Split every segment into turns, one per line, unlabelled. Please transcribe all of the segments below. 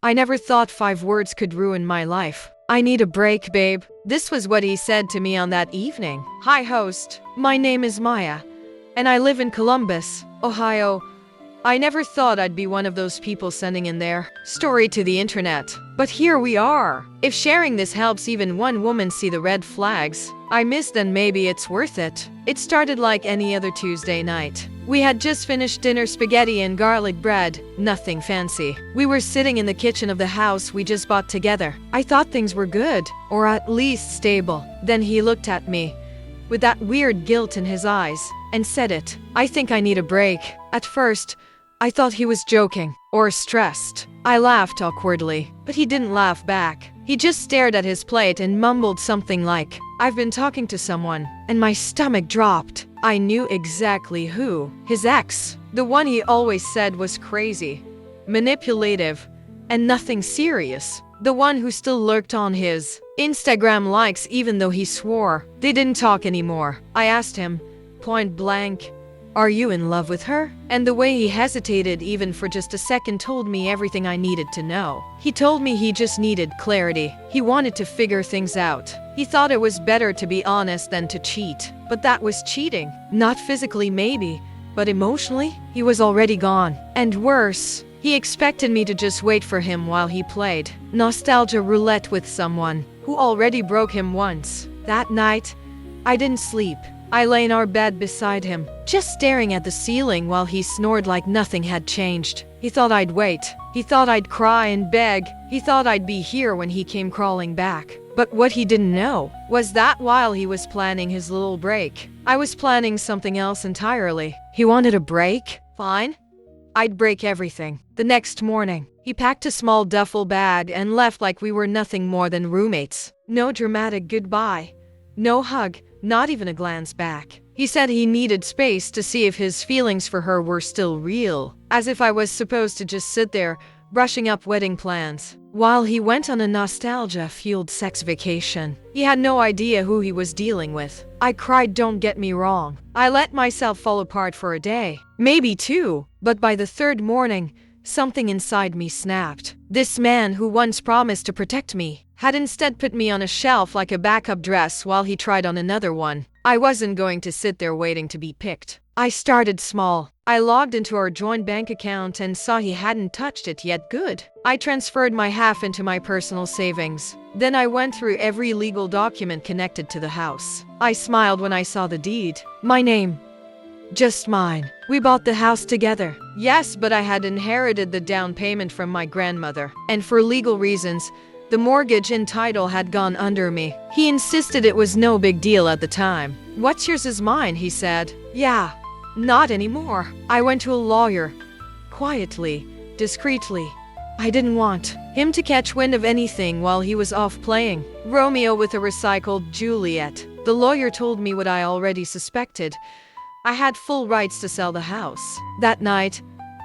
I never thought 5 words could ruin my life. I need a break, babe. This was what he said to me on that evening. Hi, host. My name is Maya, and I live in Columbus, Ohio. I never thought I'd be one of those people sending in their story to the internet. But here we are. If sharing this helps even one woman see the red flags I missed, then maybe it's worth it. It started like any other Tuesday night. We had just finished dinner, spaghetti and garlic bread, nothing fancy. We were sitting in the kitchen of the house we just bought together. I thought things were good, or at least stable. Then he looked at me with that weird guilt in his eyes and said it. I think I need a break. At first, I thought he was joking or stressed. I laughed awkwardly, but he didn't laugh back. He just stared at his plate and mumbled something like, "I've been talking to someone," and my stomach dropped. I knew exactly who. His ex. The one he always said was crazy, manipulative, and nothing serious. The one who still lurked on his Instagram likes even though he swore they didn't talk anymore. I asked him, point blank, "Are you in love with her?" And the way he hesitated even for just a second told me everything I needed to know. He told me he just needed clarity. He wanted to figure things out. He thought it was better to be honest than to cheat. But that was cheating. Not physically maybe, but emotionally, he was already gone. And worse, he expected me to just wait for him while he played nostalgia roulette with someone who already broke him once. That night, I didn't sleep. I lay in our bed beside him, just staring at the ceiling while he snored like nothing had changed. He thought I'd wait. He thought I'd cry and beg. He thought I'd be here when he came crawling back. But what he didn't know was that while he was planning his little break, I was planning something else entirely. He wanted a break? Fine. I'd break everything. The next morning, he packed a small duffel bag and left like we were nothing more than roommates. No dramatic goodbye. No hug. Not even a glance back. He said he needed space to see if his feelings for her were still real, as if I was supposed to just sit there, brushing up wedding plans, while he went on a nostalgia-fueled sex vacation. He had no idea who he was dealing with. I cried, don't get me wrong. I let myself fall apart for a day, maybe 2, but by the 3rd morning, something inside me snapped. This man who once promised to protect me had instead put me on a shelf like a backup dress while he tried on another one. I wasn't going to sit there waiting to be picked. I started small. I logged into our joint bank account and saw he hadn't touched it yet. Good. I transferred my half into my personal savings. Then I went through every legal document connected to the house. I smiled when I saw the deed. My name. Just mine. We bought the house together. Yes, but I had inherited the down payment from my grandmother. And for legal reasons, the mortgage and title had gone under me. He insisted it was no big deal at the time. What's yours is mine, he said. Yeah, not anymore. I went to a lawyer. Quietly, discreetly. I didn't want him to catch wind of anything while he was off playing Romeo with a recycled Juliet. The lawyer told me what I already suspected. I had full rights to sell the house. That night,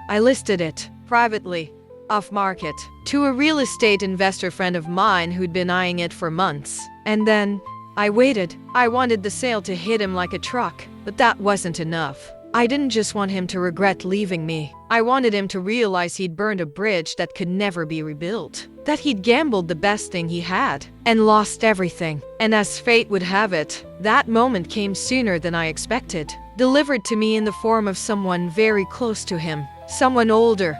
I listed it privately, off market, to a real estate investor friend of mine who'd been eyeing it for months. And then I waited. I wanted the sale to hit him like a truck, but that wasn't enough. I didn't just want him to regret leaving me. I wanted him to realize he'd burned a bridge that could never be rebuilt, that he'd gambled the best thing he had and lost everything. And as fate would have it, that moment came sooner than I expected, delivered to me in the form of someone very close to him, someone older,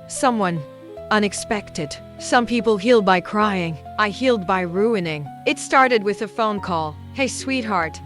someone unexpected. Some people heal by crying. I healed by ruining. It started with a phone call. Hey, sweetheart.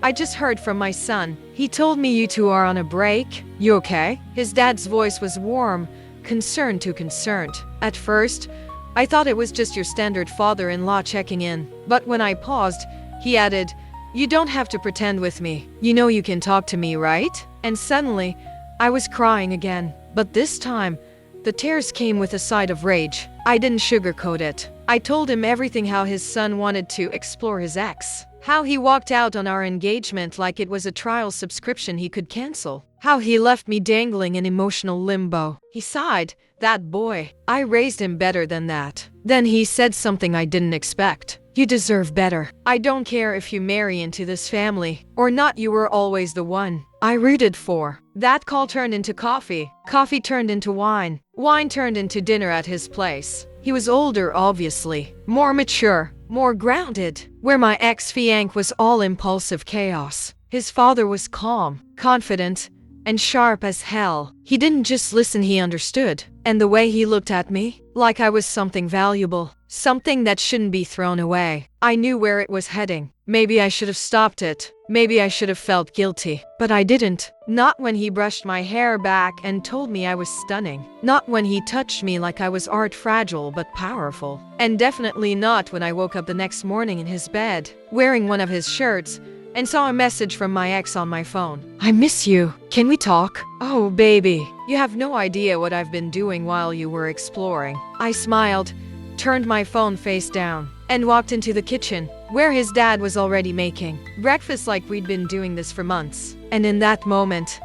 I just heard from my son. He told me you two are on a break. You okay? His dad's voice was warm, concerned to concerned. At first, I thought it was just your standard father-in-law checking in. But when I paused, he added, "You don't have to pretend with me. You know you can talk to me, right?" And suddenly, I was crying again. But this time, the tears came with a side of rage. I didn't sugarcoat it. I told him everything, how his son wanted to explore his ex, how he walked out on our engagement like it was a trial subscription he could cancel, how he left me dangling in emotional limbo. He sighed. That boy. I raised him better than that. Then he said something I didn't expect. You deserve better. I don't care if you marry into this family or not, you were always the one I rooted for. That call turned into coffee. Coffee turned into wine. Wine turned into dinner at his place. He was older, obviously, more mature, more grounded. Where my ex-fiancé was all impulsive chaos, his father was calm, confident, and sharp as hell. He didn't just listen, he understood. And the way he looked at me, like I was something valuable, something that shouldn't be thrown away. I knew where it was heading. Maybe I should have stopped it. Maybe I should have felt guilty. But I didn't. Not when he brushed my hair back and told me I was stunning. Not when he touched me like I was art, fragile but powerful. And definitely not when I woke up the next morning in his bed, wearing one of his shirts, and saw a message from my ex on my phone. I miss you. Can we talk? Oh, baby, you have no idea what I've been doing while you were exploring. I smiled, turned my phone face down, and walked into the kitchen, where his dad was already making breakfast like we'd been doing this for months. And in that moment,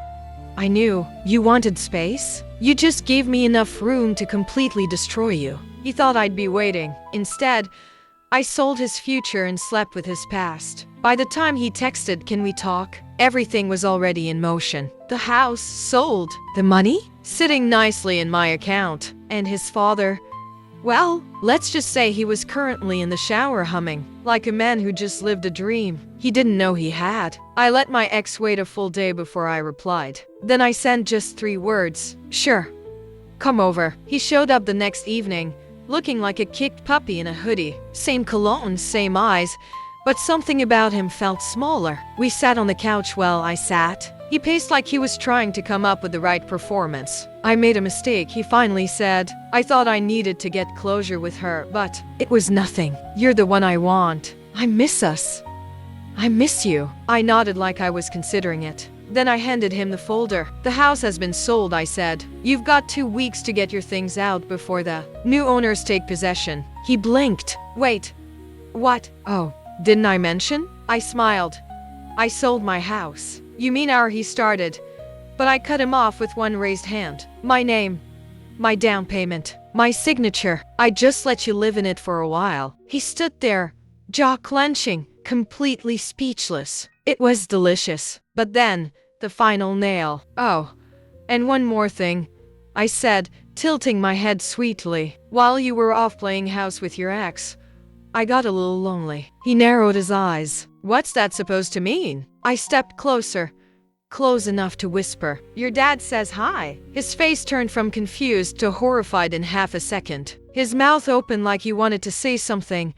I knew. You wanted space? You just gave me enough room to completely destroy you. He thought I'd be waiting. Instead, I sold his future and slept with his past. By the time he texted, "Can we talk?" everything was already in motion. The house sold. The money sitting nicely in my account. And his father, well, let's just say he was currently in the shower humming, like a man who just lived a dream he didn't know he had. I let my ex wait a full day before I replied. Then I sent just 3 words. Sure. Come over. He showed up the next evening, looking like a kicked puppy in a hoodie. Same cologne, same eyes, but something about him felt smaller. We sat on the couch while I sat. He paced like he was trying to come up with the right performance. I made a mistake, he finally said. I thought I needed to get closure with her, but it was nothing. You're the one I want. I miss us. I miss you. I nodded like I was considering it. Then I handed him the folder. The house has been sold, I said. You've got 2 weeks to get your things out before the new owners take possession. He blinked. Wait. What? Oh, didn't I mention? I smiled. I sold my house. You mean our, he started. But I cut him off with one raised hand. My name. My down payment. My signature. I just let you live in it for a while. He stood there, jaw clenching, completely speechless. It was delicious. But then, the final nail. Oh, and one more thing, I said, tilting my head sweetly. While you were off playing house with your ex, I got a little lonely. He narrowed his eyes. What's that supposed to mean? I stepped closer, close enough to whisper. Your dad says hi. His face turned from confused to horrified in half a second. His mouth opened like he wanted to say something,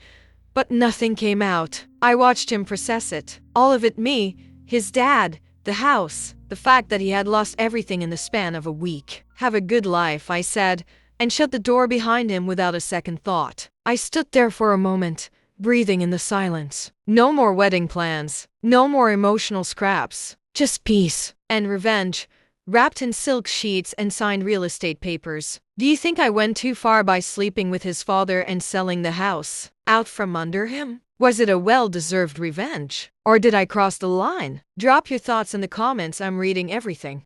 but nothing came out. I watched him process it. All of it, me, his dad, the house, the fact that he had lost everything in the span of a week. Have a good life, I said, and shut the door behind him without a second thought. I stood there for a moment, breathing in the silence. No more wedding plans, no more emotional scraps, just peace and revenge, wrapped in silk sheets and signed real estate papers. Do you think I went too far by sleeping with his father and selling the house out from under him? Was it a well-deserved revenge? Or did I cross the line? Drop your thoughts in the comments, I'm reading everything.